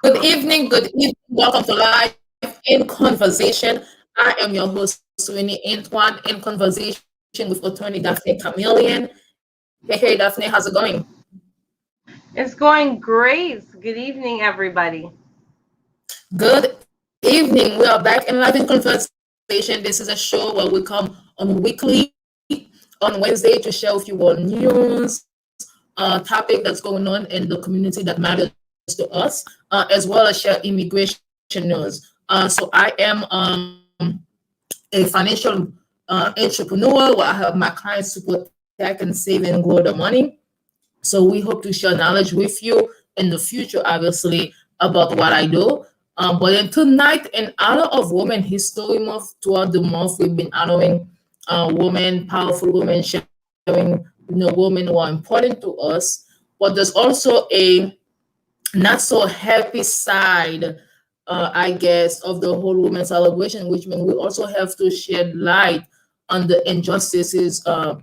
Good evening. Welcome to Life in Conversation. I am your host, René Antoine, in conversation with attorney Daphne Chameleon. Hey, Daphne, how's it going? It's going great. Good evening, everybody. Good evening. We are back in Life in Conversation. This is a show where we come on weekly on Wednesday to share with you all news, topic that's going on in the community that matters to us, as well as share immigration news. So I am a financial entrepreneur where I help my clients to protect and save and grow their money. So we hope to share knowledge with you in the future, obviously, about what I do. But then tonight, in honor of Women History Month, throughout the month, we've been honoring women, powerful women, sharing, women who are important to us. But there's also a not so happy side, I guess, of the whole women celebration, which means we also have to shed light on the injustices a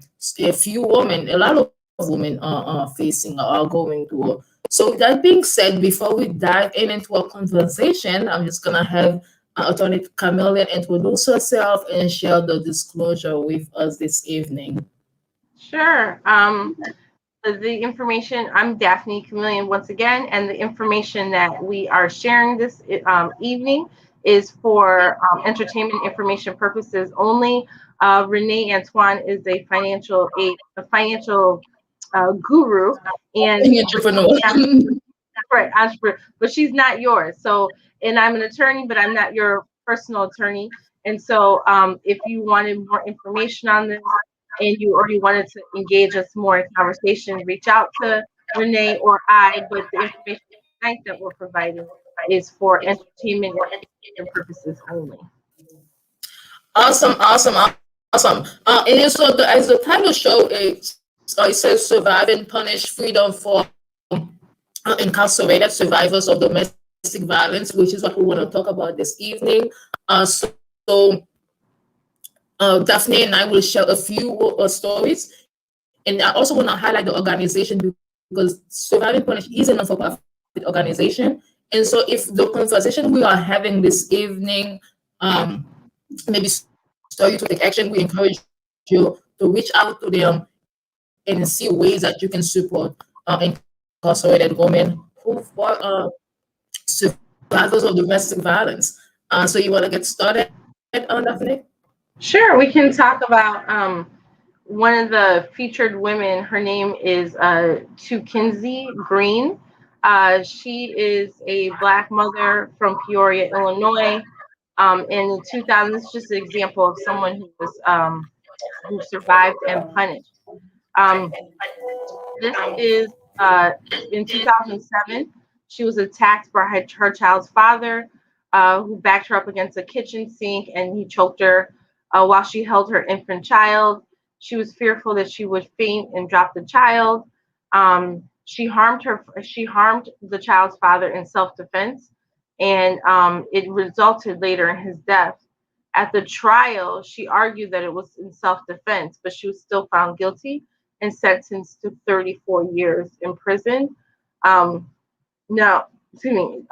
few women, a lot of women are facing or are going through. So, with that being said, before we dive into our conversation, I'm just gonna have Attorney Chameleon introduce herself and share the disclosure with us this evening. Sure. The information, I'm Daphne Chameleon once again, and the information that we are sharing this evening is for entertainment information purposes only. Renee Antoine is a financial guru, and Being but she's entrepreneur. not right entrepreneur, but she's not yours. So, and I'm an attorney, but I'm not your personal attorney. And so, if you wanted more information on this, and you already wanted to engage us more in conversation, reach out to Renee or I. But the information tonight that we're providing is for entertainment and purposes only. Awesome. And then so as the title show, it says "Survive and Punish Freedom for Incarcerated Survivors of Domestic Violence," which is what we want to talk about this evening. So Daphne and I will share a few stories, and I also want to highlight the organization because Survive and Punish is a non-for-profit organization. And so, if the conversation we are having this evening, maybe stir you to take action, we encourage you to reach out to them and see ways that you can support incarcerated women who are survivors of domestic violence. So, you want to get started on Daphne? Sure, we can talk about one of the featured women. Her name is Kinsey Green. She is a Black mother from Peoria, Illinois. And in 2000, this is just an example of someone who survived and punished. Um, this is in 2007. She was attacked by her child's father, who backed her up against a kitchen sink and he choked her while she held her infant child. She was fearful that she would faint and drop the child. She harmed her. She harmed the child's father in self-defense, and it resulted later in his death. At the trial, she argued that it was in self-defense, but she was still found guilty and sentenced to 34 years in prison. Um, now, excuse me,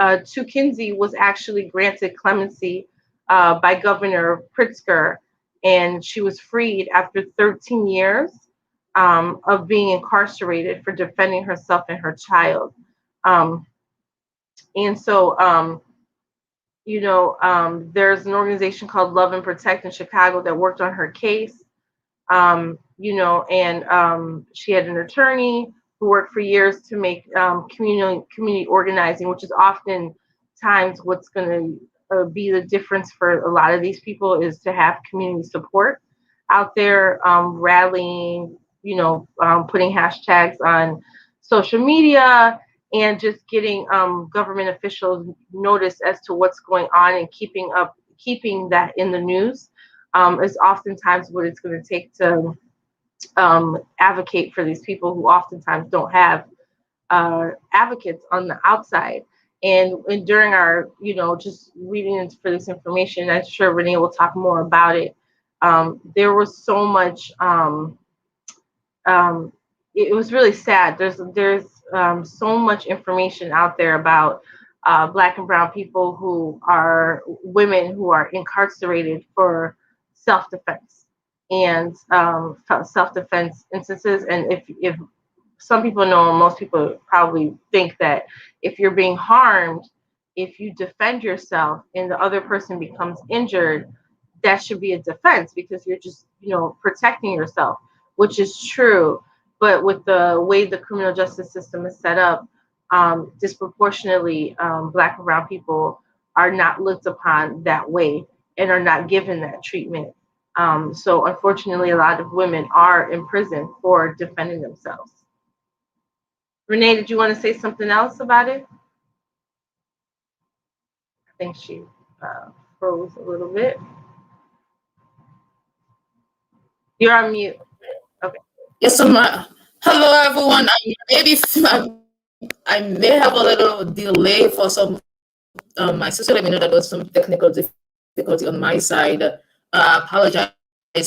Kinsey was actually granted clemency by Governor Pritzker, and she was freed after 13 years of being incarcerated for defending herself and her child. Um, and so, there's an organization called Love and Protect in Chicago that worked on her case. And she had an attorney who worked for years to make community organizing, which is often times what's going to be the difference for a lot of these people is to have community support out there, rallying, putting hashtags on social media and just getting government officials notice as to what's going on and keeping that in the news is oftentimes what it's going to take to advocate for these people who oftentimes don't have advocates on the outside. And during our, just reading for this information, I'm sure Renee will talk more about it. There was so much. It was really sad. There's so much information out there about Black and brown people who are women who are incarcerated for self defense and self defense instances. And if some people know, and most people probably think that if you're being harmed, if you defend yourself and the other person becomes injured, that should be a defense because you're just, protecting yourself, which is true. But with the way the criminal justice system is set up, disproportionately, Black and brown people are not looked upon that way and are not given that treatment. So unfortunately, a lot of women are in prison for defending themselves. Renee, did you want to say something else about it? I think she uh, froze a little bit. You're on mute. Okay. Yes, hello everyone. I may have a little delay for some my sister let me know that there was some technical difficulty on my side. Apologize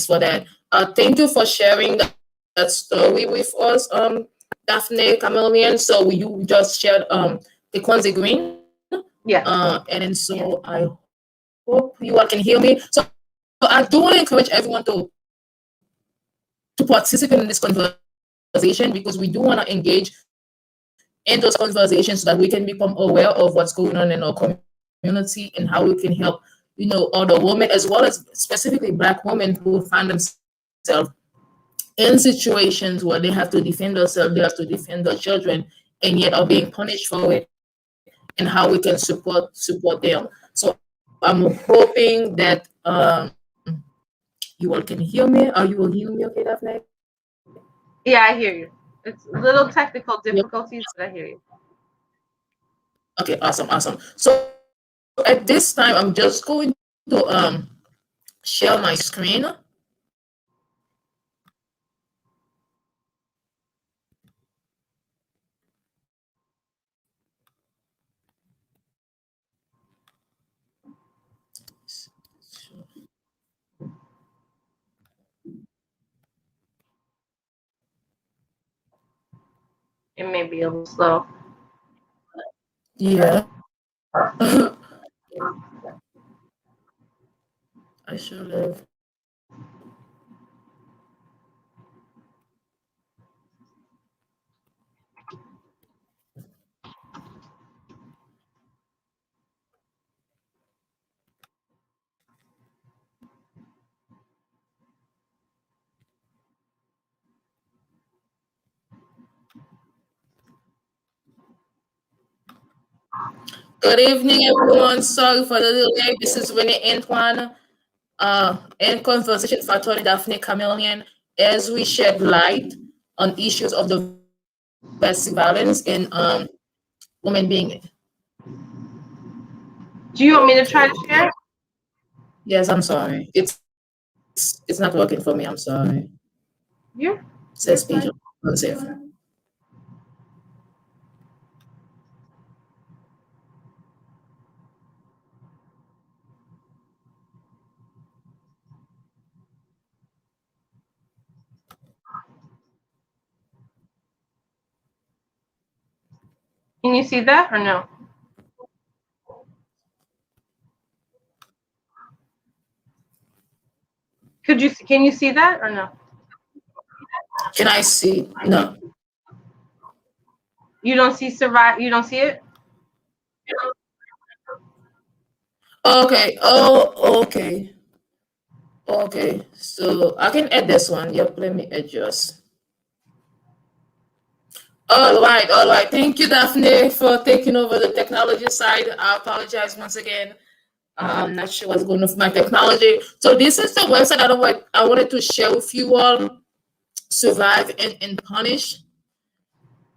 for that. Thank you for sharing that story with us, Daphne Chameleon. So you just shared the Quincy Green, and Yeah. then so I hope you all can hear me. So I do want to encourage everyone to participate in this conversation because we do want to engage in those conversations so that we can become aware of what's going on in our community and how we can help, other women as well as specifically Black women who find themselves in situations where they have to defend themselves, they have to defend their children, and yet are being punished for it, and how we can support them. So I'm hoping that you all can hear me. Are you all hearing me okay, Daphne? Yeah, I hear you. It's little Yep. technical difficulties, but I hear you. Okay, awesome. So at this time, I'm just going to share my screen. It may be a little slow. Yeah, I should have. Good evening, everyone. Sorry for the delay. This is René Antoine, in conversation with Attorney Daphne Chameleon as we shed light on issues of domestic violence and women being. Do you want me to try Okay. to share? Yes, I'm sorry. It's not working for me. I'm sorry. You're It says you're page fine. unsafe. Can you see that or no? Can you see that or no? Can I see? No. You don't see survive. You don't see it. Okay. Oh, okay. Okay. So I can add this one. Yep. Let me adjust. All right. Thank you, Daphne, for taking over the technology side. I apologize once again. I'm not sure what's going on with my technology. So this is the website I wanted to share with you all. Survive and Punish.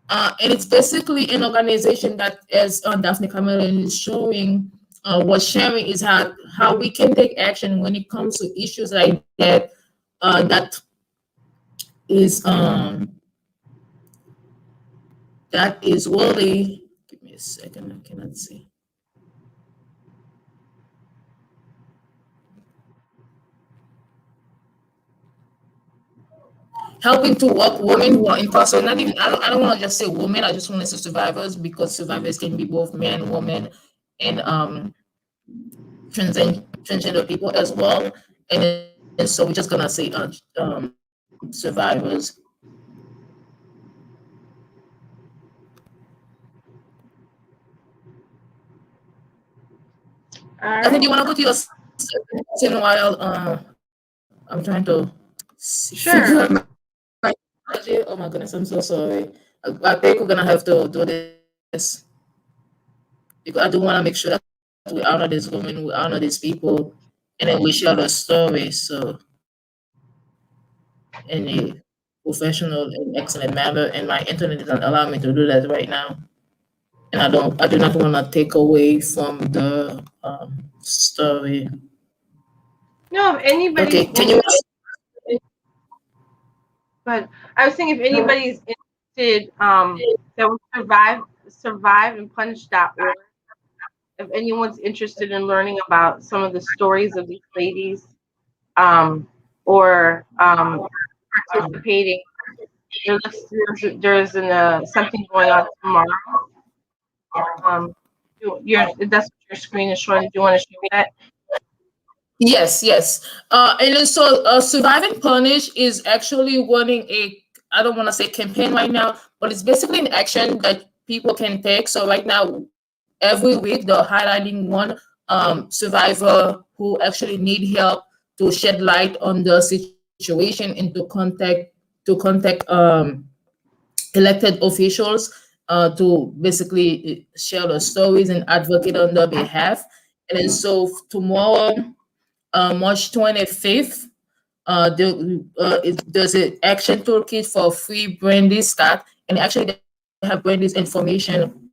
And it's basically an organization that, as Daphne Chameleon is showing, was sharing is how we can take action when it comes to issues like that. That is really. Give me a second. I cannot see. helping to work women who are incarcerated. Not even I don't want to just say women. I just want to say survivors because survivors can be both men, women, and transgender people as well. And then, so we're just gonna say survivors. All I think right. you want to go to your section while I'm trying to figure out Sure. my strategy. Oh my goodness, I'm so sorry. I think we're gonna have to do this because I do want to make sure that we honor this woman, we honor these people, and then we share the story. So in a professional and excellent manner, and my internet doesn't allow me to do that right now. And I do not want to take away from the story. No, if Okay, can anybody's you? but I was saying if anybody's interested, that was surviveandpunish.org. If anyone's interested in learning about some of the stories of these ladies, um, or participating, there's something going on tomorrow. Um, that's what your screen is showing. Do you want to show that? Yes, yes. And then so Survive and Punish is actually running a, I don't want to say campaign right now, but it's basically an action that people can take. So right now, every week they're highlighting one survivor who actually need help to shed light on the situation and to contact elected officials to basically share their stories and advocate on their behalf. And then so tomorrow, March 25th, there's an action toolkit for free Brandy Scott, and actually they have Brandy's information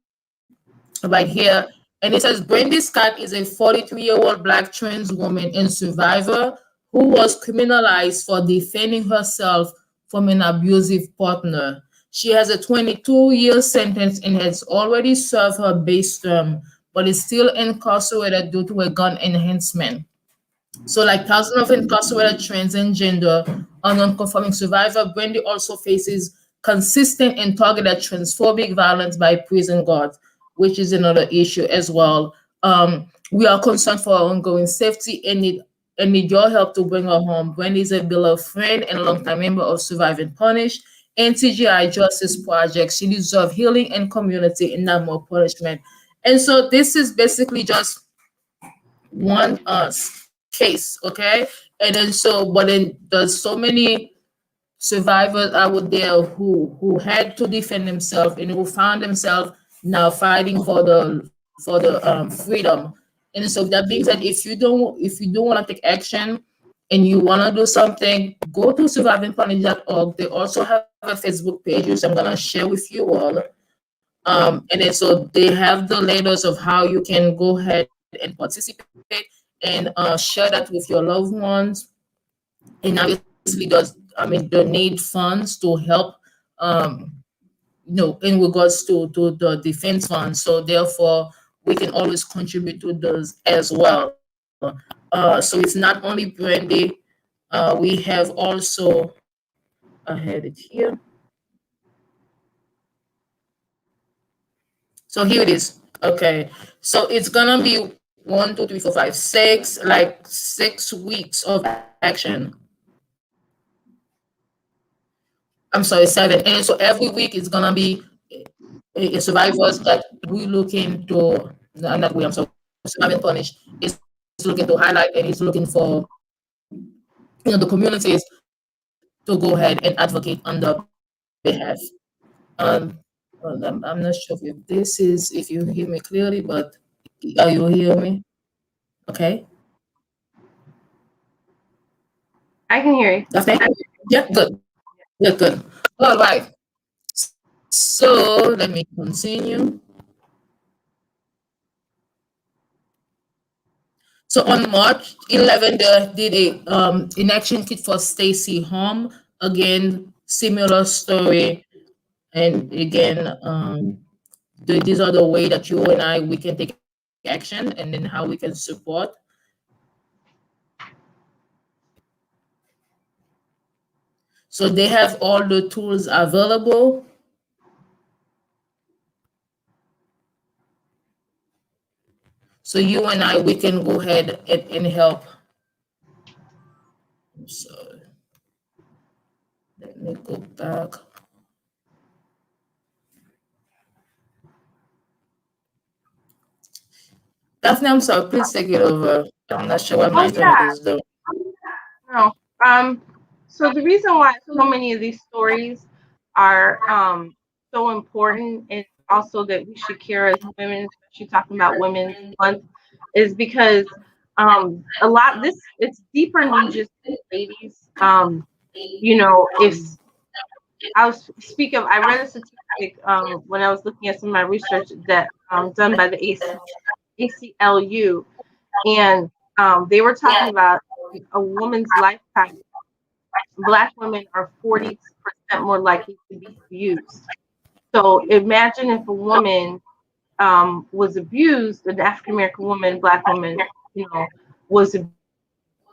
right here. And it says Brandy Scott is a 43-year-old Black trans woman and survivor who was criminalized for defending herself from an abusive partner. She has a 22-year sentence and has already served her base term, but is still incarcerated due to a gun enhancement. So, like thousands of incarcerated trans and gender or non-conforming survivor, Brandy also faces consistent and targeted transphobic violence by prison guards, which is another issue as well. We are concerned for our ongoing safety and need your help to bring her home. Brandy is a beloved friend and longtime member of Survive and Punish and TGI Justice Project. She deserves healing and community and not more punishment. And so this is basically just one case, okay? And then so, but then there's so many survivors out there who had to defend themselves and who found themselves now fighting for the freedom. And so that being said, if you don't want to take action and you want to do something, go to survivingpunish.org. They also have a Facebook page, which I'm gonna share with you all. And then so they have the layers of how you can go ahead and participate and share that with your loved ones. And obviously, they need funds to help, um, in regards to the defense fund. So therefore, we can always contribute to those as well. So it's not only Brandy. We have also, I had it here. So here it is. Okay. So it's gonna be 1, 2, 3, 4, 5, 6, like 6 weeks of action. I'm sorry, 7. And so every week it's gonna be survivors that we looking to, not we, I'm sorry, Survive and Punish is looking to highlight and is looking for, the communities to go ahead and advocate on their behalf. Um, well, I'm not sure if this is, if you hear me clearly, but you hear me? Okay. I can hear you. Okay. Yeah, good, good. All right. So let me continue. So on March 11, they did a inaction kit for Stacy Home. Again, similar story. And again, these are the way that you and I we can take action, and then how we can support. So they have all the tools available. So you and I, we can go ahead and help. So let me go back. Daphne, I'm sorry, please take it over. I'm not sure why my Oh internet yeah, is low. no. So the reason why so many of these stories are so important, and also that we should care as women, especially talking about Women's Month, is because a lot this it's deeper than just ladies. If I was speak of, I read a statistic when I was looking at some of my research that done by the ACLU, and they were talking about in a woman's lifetime, Black women are 40% more likely to be abused. So imagine if a woman was abused, an African American woman, Black woman, was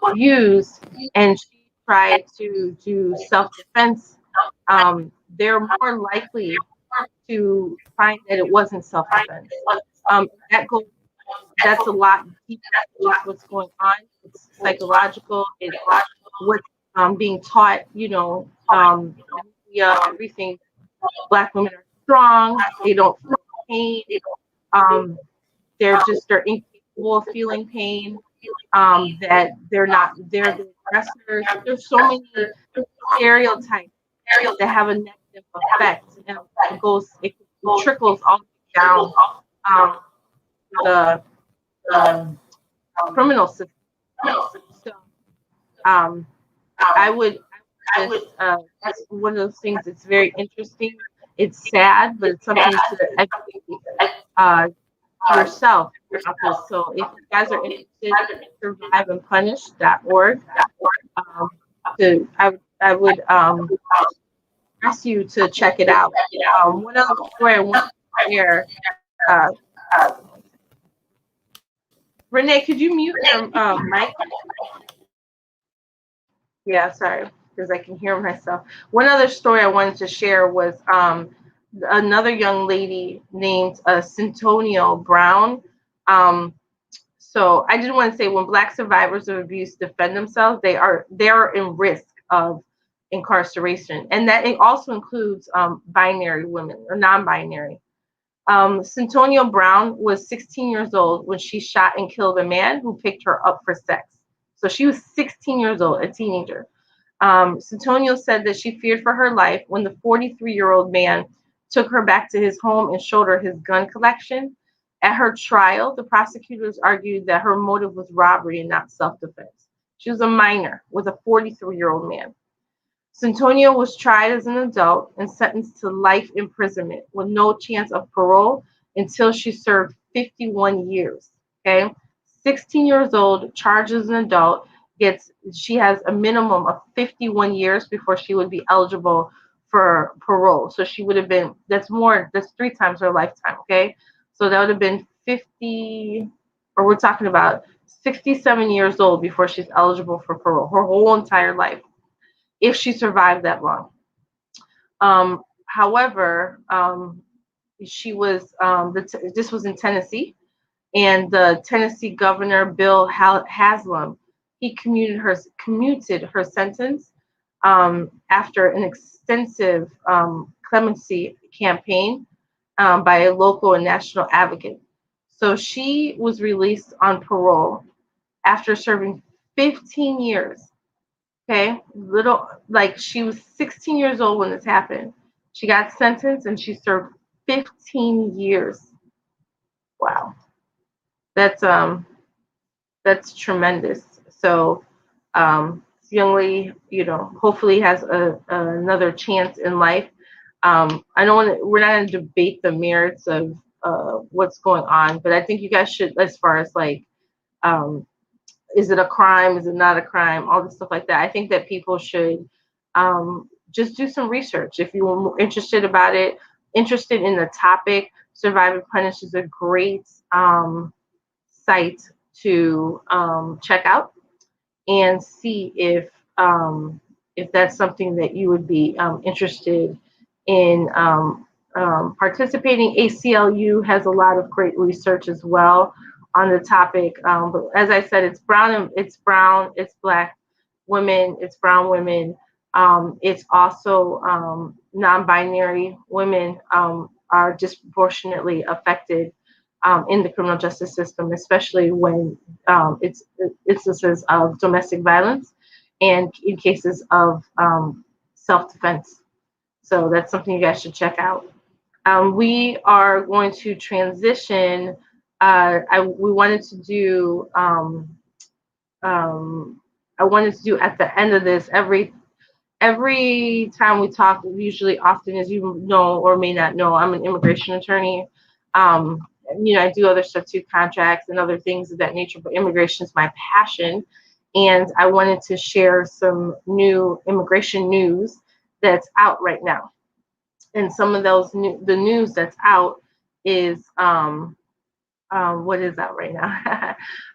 abused, and she tried to do self-defense. They're more likely to find that it wasn't self-defense. That goes that's a lot deeper than just what's going on. It's psychological. It's what's being taught. Media, everything. Black women are strong. They don't feel pain. Um, they're incapable of feeling pain. That they're the aggressors. There's so many stereotypes that have a negative effect, and it trickles all the way down um, the the criminal system. So um, that's one of those things that's very interesting. It's sad, but it's something to educate uh, yourself about this. So if you guys are interested, surviveandpunish.org. Um, I would ask you to check it out. One other story I want to share. Uh, Renee, could you mute your mic? Yeah, sorry, because I can hear myself. One other story I wanted to share was another young lady named Centonio Brown. Um, so I did want to say when Black survivors of abuse defend themselves, they are in risk of incarceration, and that it also includes binary women or non-binary. Centonio Brown was 16 years old when she shot and killed a man who picked her up for sex. So she was 16 years old, a teenager. Santonio said that she feared for her life when the 43-year-old man took her back to his home and showed her his gun collection. At her trial, the prosecutors argued that her motive was robbery and not self-defense. She was a minor with a 43-year-old man. Santonio was tried as an adult and sentenced to life imprisonment with no chance of parole until she served 51 years. Okay, 16 years old, charged as an adult, she has a minimum of 51 years before she would be eligible for parole. So she would have been that's 3 times her lifetime. Okay, so that would have been 50, or we're talking about 67 years old before she's eligible for parole, her whole entire life, if she survived that long. However, she was this was in Tennessee, and the Tennessee Governor Bill Haslam, he commuted her sentence after an extensive clemency campaign by a local and national advocate. So she was released on parole after serving 15 years. Okay, like she was 16 years old when this happened. She got sentenced and she served 15 years. Wow, that's that's tremendous. So, this young lady, hopefully has another chance in life. I don't want to. We're not going to debate the merits of what's going on, but I think you guys should, as far as like um, is it a crime? Is it not a crime? All this stuff like that. I think that people should just do some research. If you're interested in the topic, Survive and Punish is a great site to check out and see if that's something that you would be interested in participating. ACLU has a lot of great research as well on the topic. But as I said, it's black women, it's brown women. It's also non-binary women are disproportionately affected in the criminal justice system, especially when it's instances of domestic violence and in cases of self-defense. So that's something you guys should check out. We are going to transition. We wanted to do. I wanted to do at the end of this every time we talk. Usually, often, as you know or may not know, I'm an immigration attorney. Um, I do other stuff too, contracts and other things of that nature. But immigration is my passion, and I wanted to share some new immigration news that's out right now. And some of the news that's out is what is out right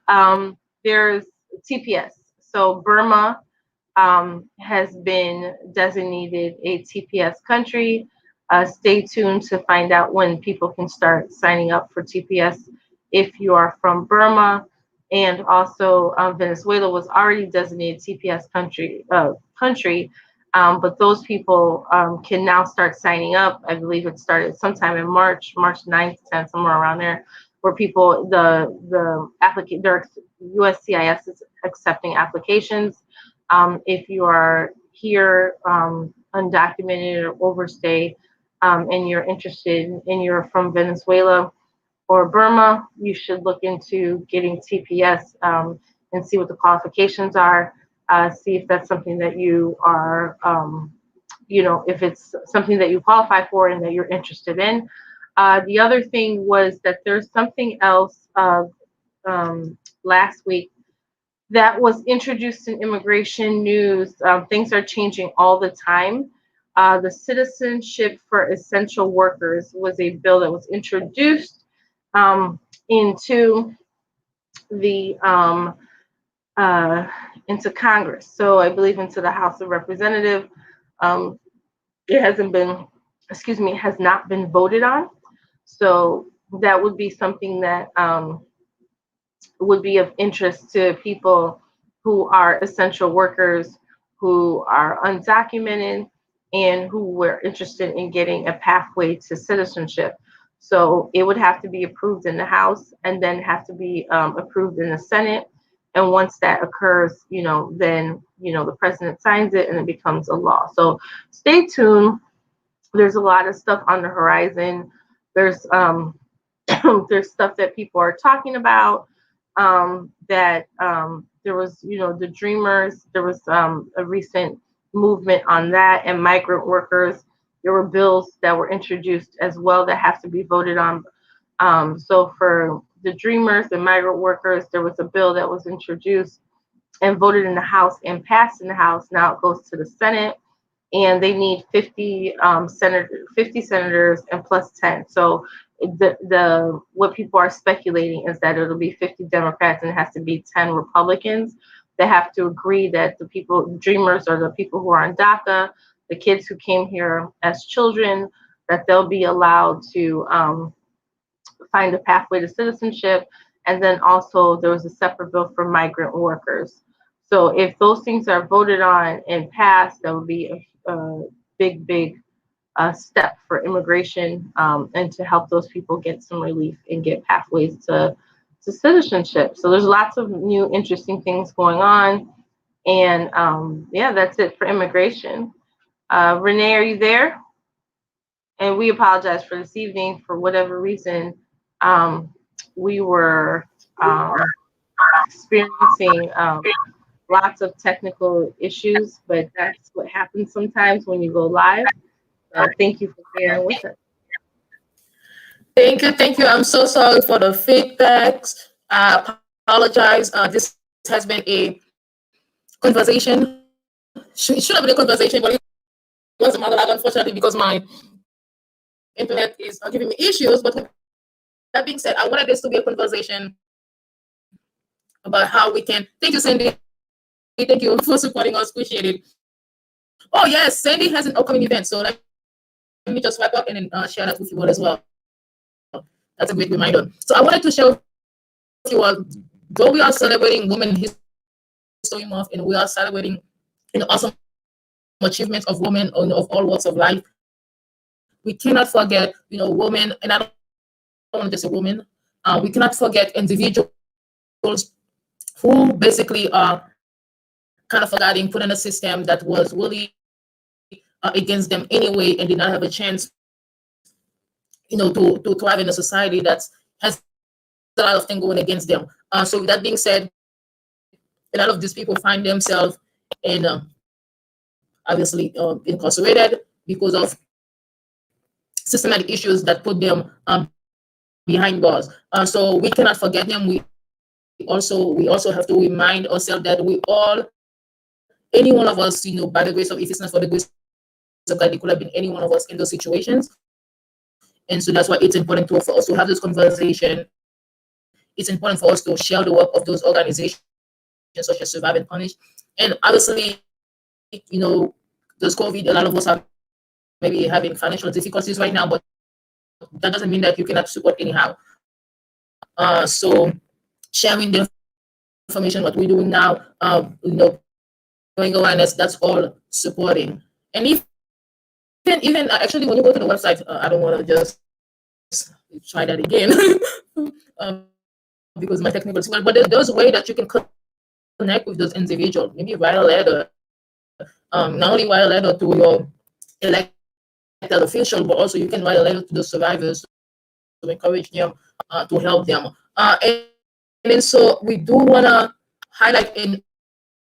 now? There's TPS. So Burma has been designated a TPS country. Stay tuned to find out when people can start signing up for TPS if you are from Burma. And also, Venezuela was already designated TPS country, but those people can now start signing up. I believe it started sometime in March 9th, 10th, somewhere around there, where people, the applicant, their USCIS is accepting applications. If you are here undocumented or overstay, and you're interested and you're from Venezuela or Burma, you should look into getting TPS and see what the qualifications are. See if that's something that you are, if it's something that you qualify for and that you're interested in. The other thing was that there's something else last week that was introduced in immigration news. Things are changing all the time. The Citizenship for Essential Workers was a bill that was introduced into the into Congress. So I believe into the House of Representatives. Um, it hasn't been, has not been voted on. So that would be something that would be of interest to people who are essential workers, who are undocumented, and who were interested in getting a pathway to citizenship. So it would have to be approved in the House and then have to be approved in the Senate. And once that occurs, then the president signs it and it becomes a law. So stay tuned. There's a lot of stuff on the horizon. There's there's stuff that people are talking about, that there was, the dreamers, there was a recent movement on that, and migrant workers. There were bills that were introduced as well that have to be voted on. So for the dreamers and migrant workers, there was a bill that was introduced and voted in the House and passed in the House. Now it goes to the Senate, and they need 50 senators and plus 10. So the what people are speculating is that it'll be 50 Democrats and it has to be 10 Republicans that have to agree that the people, dreamers, or the people who are on DACA, the kids who came here as children, that they'll be allowed to find a pathway to citizenship. And then also there was a separate bill for migrant workers. So if those things are voted on and passed, that would be a big step for immigration, and to help those people get some relief and get pathways to citizenship. So there's lots of new interesting things going on. And that's it for immigration. Renee, are you there? And we apologize for this evening. For whatever reason, we were experiencing lots of technical issues, but that's what happens sometimes when you go live. Thank you for bearing with us. Thank you. I'm so sorry for the feedbacks. I apologize. This has been a conversation. It should have been a conversation, but it was a monologue, unfortunately, because my internet is giving me issues. But with that being said, I wanted this to be a conversation about how we can. Thank you, Cindy. Thank you for supporting us. Appreciate it. Oh yes, Sandy has an upcoming event. So let me just wrap up and then share that with you all as well. That's a great reminder. So I wanted to share with you all, though we are celebrating Women History Month and we are celebrating, awesome achievements of women, of all walks of life, we cannot forget, women, and I don't want to just say women. We cannot forget individuals who basically kind of forgetting, put in a system that was really against them anyway, and did not have a chance, to thrive in a society that has a lot of things going against them. So with that being said, a lot of these people find themselves in, obviously, incarcerated because of systematic issues that put them behind bars. So we cannot forget them. We also have to remind ourselves that we all, any one of us, by the grace of, if it's not for the grace of God, it could have been any one of us in those situations. And so that's why it's important for us to have this conversation. It's important for us to share the work of those organizations such as Survive and Punish. And obviously, those COVID, a lot of us are maybe having financial difficulties right now, but that doesn't mean that you cannot support anyhow. So sharing the information, what we're doing now, bringing awareness, that's all supporting. And even actually, when you go to the website, I don't want to just try that again because my technical is well. But there's those way that you can connect with those individuals. Maybe write a letter, not only write a letter to your elected official, but also you can write a letter to those survivors to encourage them, to help them. And then so we do want to highlight an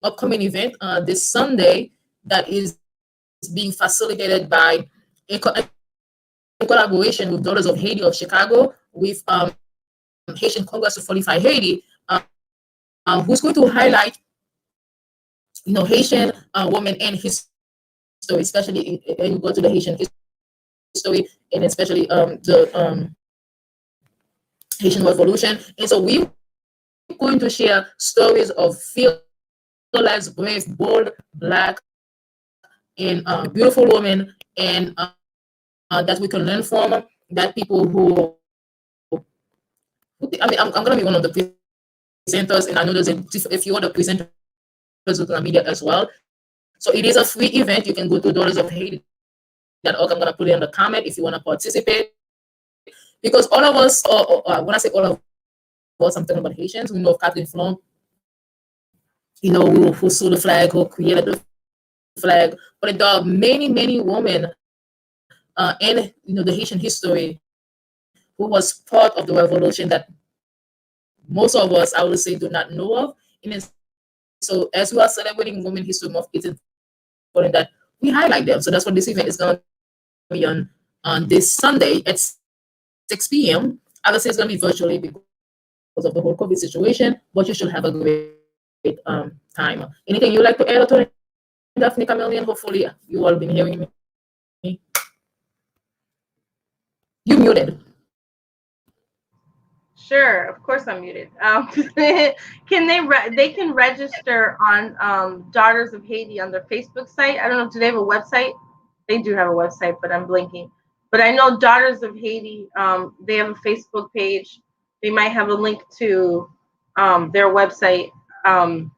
upcoming event this Sunday that is being facilitated by in collaboration with Daughters of Haiti of Chicago, with Haitian Congress to Fortify Haiti, who's going to highlight, Haitian women and history, especially and you go to the Haitian history, and especially the Haitian Revolution. And so we're going to share stories of fearless, brave, bold, black, and beautiful women, and that we can learn from. That people I'm going to be one of the presenters, and I know there's a few other presenters with the media as well. So it is a free event. You can go to Daughters of Haiti.org. I'm going to put it in the comment if you want to participate. Because all of us, or when I say all of us, I'm talking about Haitians. We know of Captain Flom. Who saw the flag, who created the flag. But there are many, many women in the Haitian history who was part of the revolution that most of us, I would say, do not know of. And then so as we are celebrating Women History Month, it's important that we highlight them. So that's what this event is going to be on this Sunday at 6 p.m. Obviously, it's going to be virtually because of the whole COVID situation, but you should have a great time. Anything you'd like to add, Attorney Daphne Chameleon? Hopefully, you all been hearing me. You muted. Sure, of course I'm muted. Can they can register on Daughters of Haiti on their Facebook site? I don't know. Do they have a website? They do have a website, but I'm blinking. But I know Daughters of Haiti. They have a Facebook page. They might have a link to their website. Um,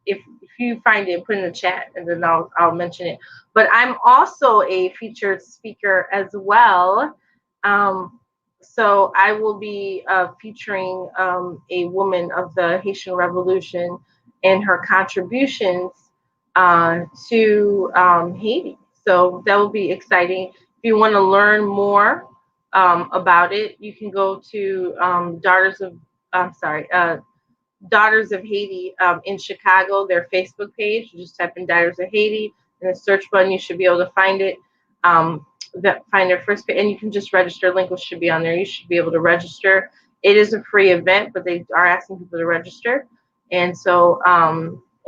if you find it, put in the chat, and then I'll mention it. But I'm also a featured speaker as well. Um, so I will be featuring a woman of the Haitian Revolution and her contributions to Haiti. So that will be exciting. If you want to learn more about it, you can go to Daughters of Haiti in Chicago, their Facebook page. You just type in Daughters of Haiti in the search button. You should be able to find it. Find their first page, and you can just register. Link should be on there. You should be able to register. It is a free event, but they are asking people to register, and so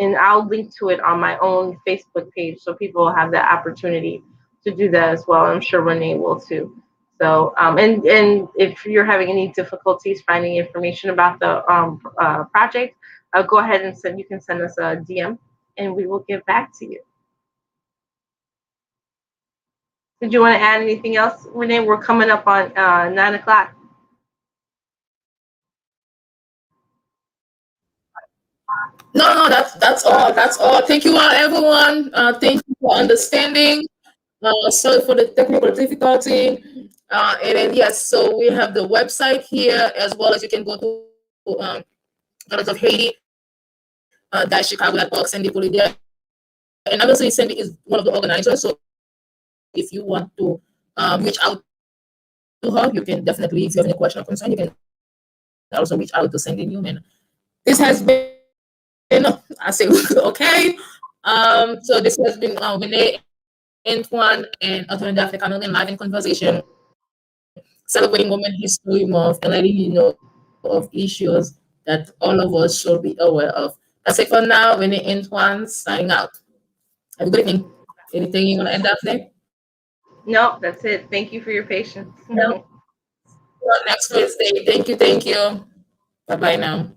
and I'll link to it on my own Facebook page, so people will have the opportunity to do that as well. I'm sure René will too. So, and if you're having any difficulties finding information about the project, go ahead and you can send us a DM, and we will get back to you. Did you want to add anything else, Renee? We're coming up on 9 o'clock. No, that's all. That's all. Thank you all, everyone. Thank you for understanding. Sorry for the technical difficulty. And then yes, so we have the website here as well as you can go to Daughters of Haiti Chicago.org. Sandy put it there, and obviously Sandy is one of the organizers. So if you want to reach out to her, you can definitely, if you have any question or concern, you can also reach out to Sandy Newman. This has been, I say, okay. So this has been Renee, Antoine, and Antoine Daphne Cameron live in conversation, celebrating Women History Month and letting you know of issues that all of us should be aware of. That's it for now. Renee Antoine signing out. Have a good evening. Anything you want to end up there? No, that's it. Thank you for your patience. Well, next Wednesday. Thank you. Bye bye now.